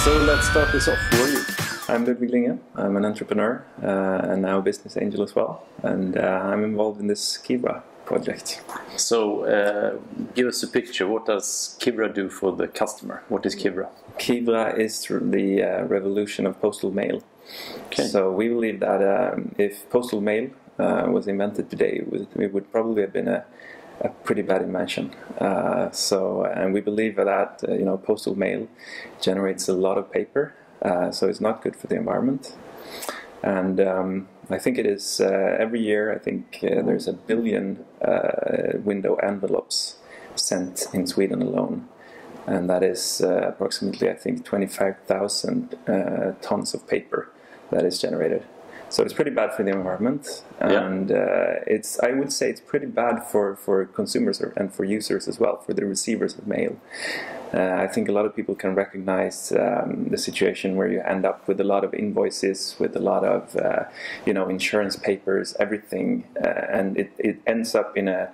So let's start this off. Who are you? I'm Ludvig Linge. I'm an entrepreneur and now a business angel as well. And I'm involved in this Kivra project. So give us a picture. What does Kibera do for the customer? What is Kivra? Kivra is the revolution of postal mail. Okay. So we believe that if postal mail was invented today, it would probably have been a pretty bad invention. And we believe that postal mail generates a lot of paper, so it's not good for the environment. And I think it is every year. I think there's 1 billion window envelopes sent in Sweden alone, and that is approximately, I think, 25,000 tons of paper that is generated. So it's pretty bad for the environment, and I would say it's pretty bad for consumers and for users as well, for the receivers of mail. I think a lot of people can recognize the situation where you end up with a lot of invoices, with a lot of insurance papers, everything, and it ends up in a,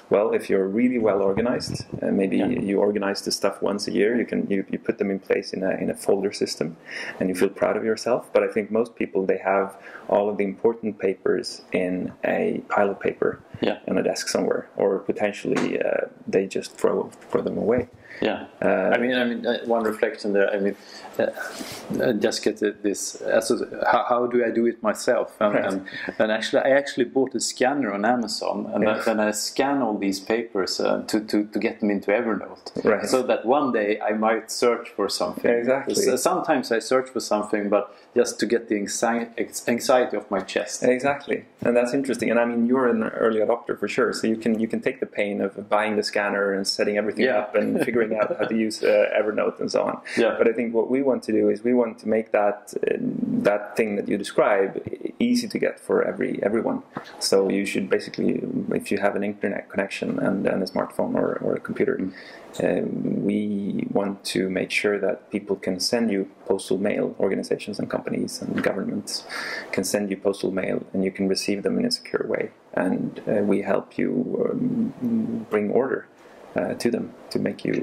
well, if you're really well organized, maybe you organize the stuff once a year, you put them in place in a folder system, and you feel proud of yourself. But I think most people, they have all of the important papers in a pile of paper on a desk somewhere, or potentially they just throw them away. Yeah, I mean, one reflection there. I mean, just get this. How do I do it myself? And actually, I actually bought a scanner on Amazon, and then I scan all these papers to get them into Evernote, so that one day I might search for something. Exactly. Sometimes I search for something, but just to get the anxiety off my chest. Exactly, and that's interesting. And I mean, you're an early adopter for sure, so you can take the pain of buying the scanner and setting everything up and figuring out how to use Evernote and so on. But I think what we want to do is we want to make that thing that you describe easy to get for everyone. So you should basically, if you have an internet connection and a smartphone or a computer, we want to make sure that people can send you postal mail. Organizations and companies and governments can send you postal mail, and you can receive them in a secure way. And we help you bring order to them to make you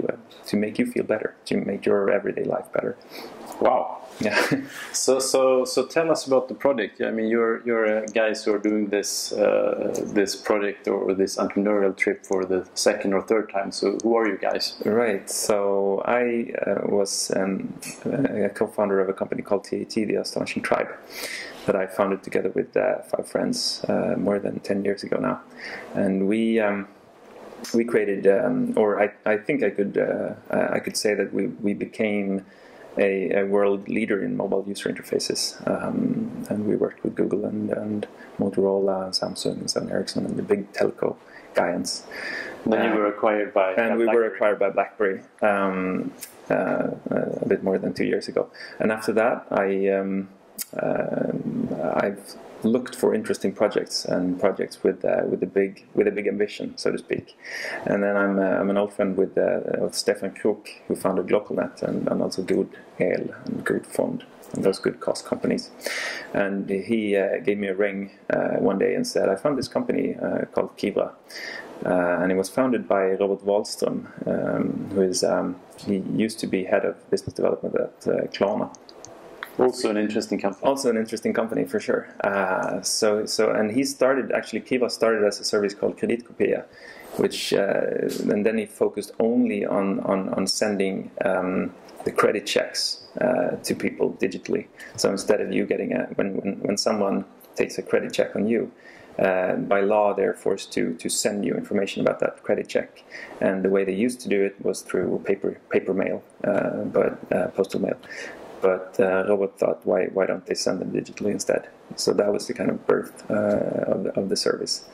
feel better, to make your everyday life better. Wow. Yeah. So tell us about the project. I mean, you're guys who are doing this project or this entrepreneurial trip for the second or third time. So who are you guys? Right. So I was a co-founder of a company called TAT, the Astonishing Tribe, that I founded together with 5 friends more than 10 years ago now, and we created, or I think I could say that we became a world leader in mobile user interfaces, and we worked with Google and Motorola and Samsung and Sony Ericsson and the big telco giants. Then you were acquired by we were acquired by BlackBerry a bit more than 2 years ago. And after that, I've looked for interesting projects with a big ambition, so to speak. And then I'm an old friend of Stefan Krok, who founded GlocalNet and also Good El and Good Fond, and those good cost companies. And he gave me a ring one day and said, I found this company called Kivra. And it was founded by Robert Wallström, who is he used to be head of business development at Klarna. Also an interesting company. Also an interesting company, for sure. And he started, actually, Kivra started as a service called Kreditkopia, which, and then he focused only on sending the credit checks to people digitally. So instead of you getting when someone takes a credit check on you, by law they're forced to send you information about that credit check. And the way they used to do it was through paper mail, postal mail. But Robert thought, why don't they send them digitally instead? So that was the kind of birth of the service.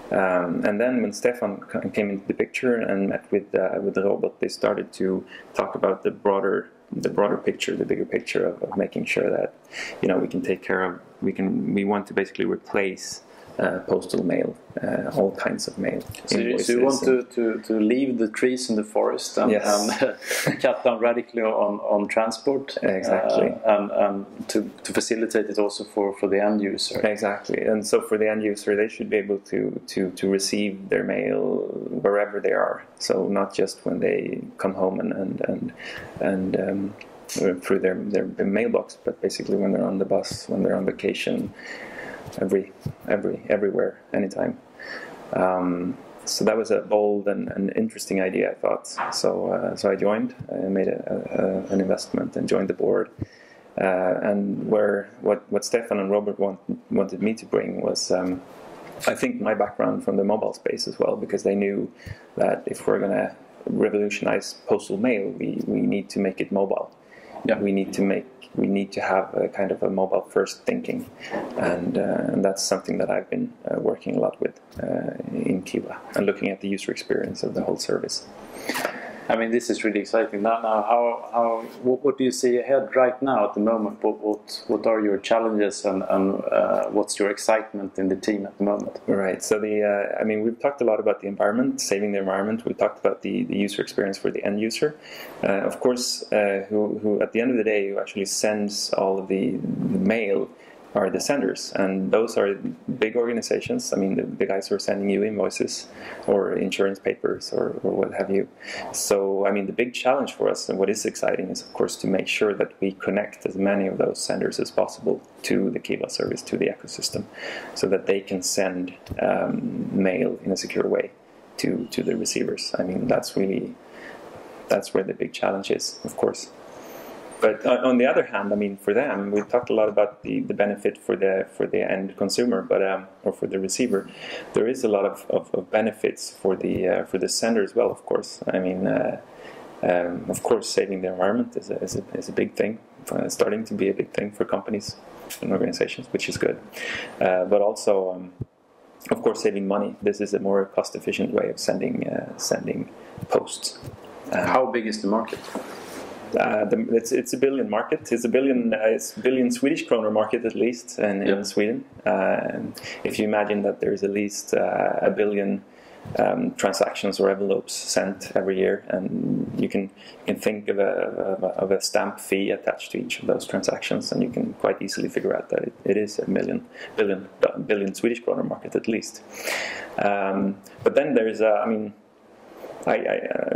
And then when Stefan came into the picture and met with Robert, they started to talk about the broader picture, the bigger picture of making sure that we can take care of. We want to basically replace postal mail, all kinds of mail. So you want to leave the trees in the forest and cut down radically on transport. Exactly. And to facilitate it also for the end user. Exactly. And so for the end user, they should be able to receive their mail wherever they are. So not just when they come home and through their mailbox, but basically when they're on the bus, when they're on vacation, everywhere, anytime. So that was a bold and interesting idea, I thought. So I joined. I made an investment and joined the board. And what Stefan and Robert wanted me to bring was, I think, my background from the mobile space as well, because they knew that if we're going to revolutionize postal mail, we need to make it mobile. Yeah. We need to have a kind of a mobile first thinking, and that's something that I've been working a lot with in Kivra, and looking at the user experience of the whole service. I mean, this is really exciting. Now, what do you see ahead right now at the moment? What are your challenges, and what's your excitement in the team at the moment? Right. So I mean, we've talked a lot about the environment, saving the environment. We talked about the user experience for the end user, of course, who at the end of the day who actually sends all of the mail are the senders, and those are big organizations. I mean, the guys who are sending you invoices or insurance papers or what have you. So, I mean, the big challenge for us, and what is exciting, is of course to make sure that we connect as many of those senders as possible to the Kivra service, to the ecosystem, so that they can send mail in a secure way to the receivers. I mean, that's where the big challenge is, of course. But on the other hand, I mean, for them, we talked a lot about the benefit for the end consumer, but or for the receiver. There is a lot of benefits for the sender as well. Of course, I mean, of course, saving the environment is a big thing, starting to be a big thing for companies and organizations, which is good. But also, of course, saving money. This is a more cost-efficient way of sending posts. How big is the market? It's a billion market. It's a billion Swedish kroner market at least in Sweden. If you imagine that there's at least a billion transactions or envelopes sent every year, and you can think of a stamp fee attached to each of those transactions, and you can quite easily figure out that it is a billion Swedish kroner market at least. But then there's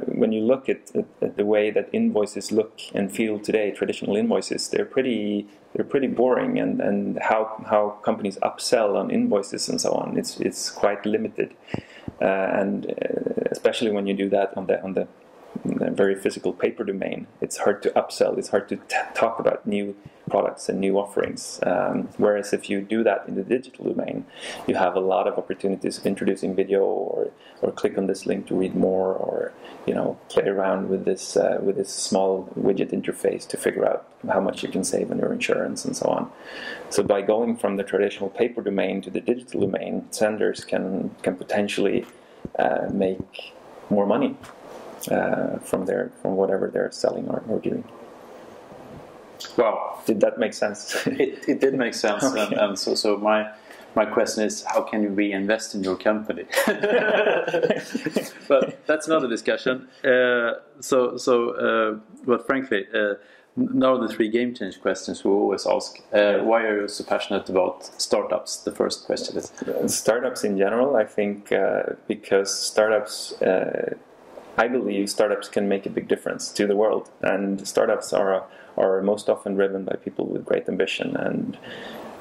when you look at the way that invoices look and feel today, traditional invoices, they're pretty boring, and how companies upsell on invoices and so on, it's quite limited, and especially when you do that on the very physical paper domain, it's hard to upsell. It's hard to talk about new products and new offerings. Whereas if you do that in the digital domain, you have a lot of opportunities of introducing video, or click on this link to read more, or play around with this small widget interface to figure out how much you can save on your insurance and so on. So by going from the traditional paper domain to the digital domain, senders can potentially make more money from whatever they're selling or doing. Wow, did that make sense? It did make sense. Okay. and so my question is, how can you reinvest in your company? But that's another discussion. But frankly, now the three game change questions we always ask. Why are you so passionate about startups? The first question is startups in general. I think because startups. I believe startups can make a big difference to the world, and startups are most often driven by people with great ambition,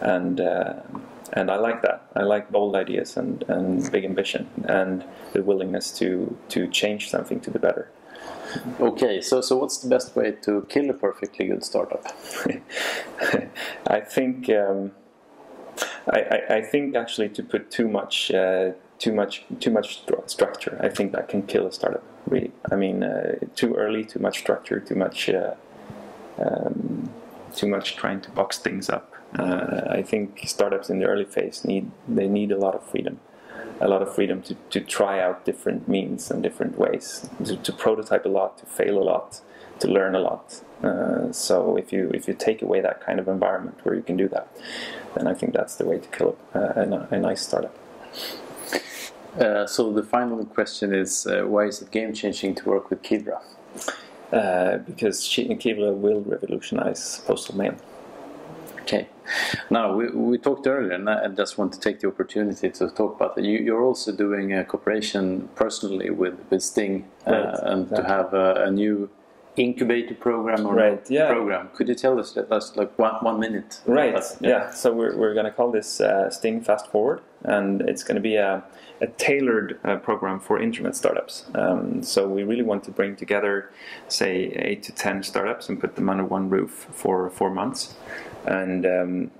and I like that. I like bold ideas and big ambition, and the willingness to change something to the better. Okay, so what's the best way to kill a perfectly good startup? I think I think actually to put too much structure, I think that can kill a startup. Really, I mean, too early, too much structure, too much trying to box things up. I think startups in the early phase need a lot of freedom, to try out different means and different ways, to prototype a lot, to fail a lot, to learn a lot. So if you take away that kind of environment where you can do that, then I think that's the way to kill a nice startup. So the final question is, why is it game-changing to work with Kivra? Because Kivra will revolutionize postal mail. Okay. Now, we talked earlier, and I just want to take the opportunity to talk about that. You're also doing a cooperation personally with Sting, right. and to have a new incubator program or Right, yeah. program. Could you tell us that that's like one minute? Right, yeah. So we're going to call this Sting Fast Forward, and it's going to be a tailored program for internet startups. So we really want to bring together, say, 8 to 10 startups and put them under one roof for 4 months, and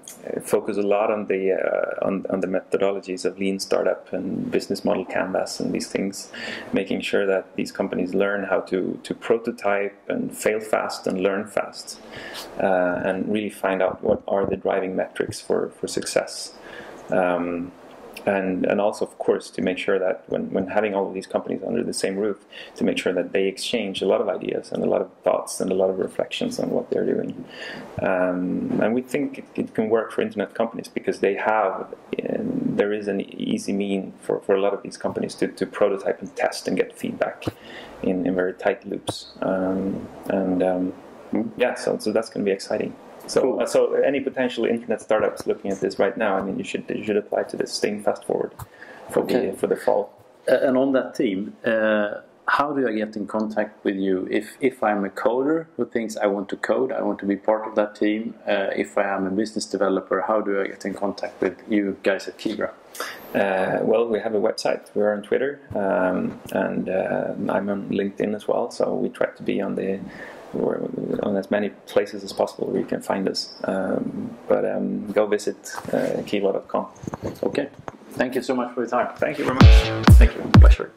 focus a lot on the methodologies of lean startup and business model canvas and these things, making sure that these companies learn how to prototype and fail fast and learn fast, and really find out what are the driving metrics for success. And also, of course, to make sure that when having all of these companies under the same roof, to make sure that they exchange a lot of ideas and a lot of thoughts and a lot of reflections on what they're doing. And we think it can work for internet companies because there is an easy mean for a lot of these companies to prototype and test and get feedback in very tight loops. Yeah, so that's going to be exciting. So, cool. So any potential internet startups looking at this right now, I mean, you should apply to this Sting Fast Forward for the fall. And on that theme, how do I get in contact with you if I'm a coder who thinks I want to code, I want to be part of that team? If I am a business developer, how do I get in contact with you guys at Kivra? Well, we have a website. We're on Twitter, and I'm on LinkedIn as well. So we try to be on as many places as possible where you can find us. But go visit Kivra.com. Okay. Thank you so much for your time. Thank you very much. Thank you. Pleasure.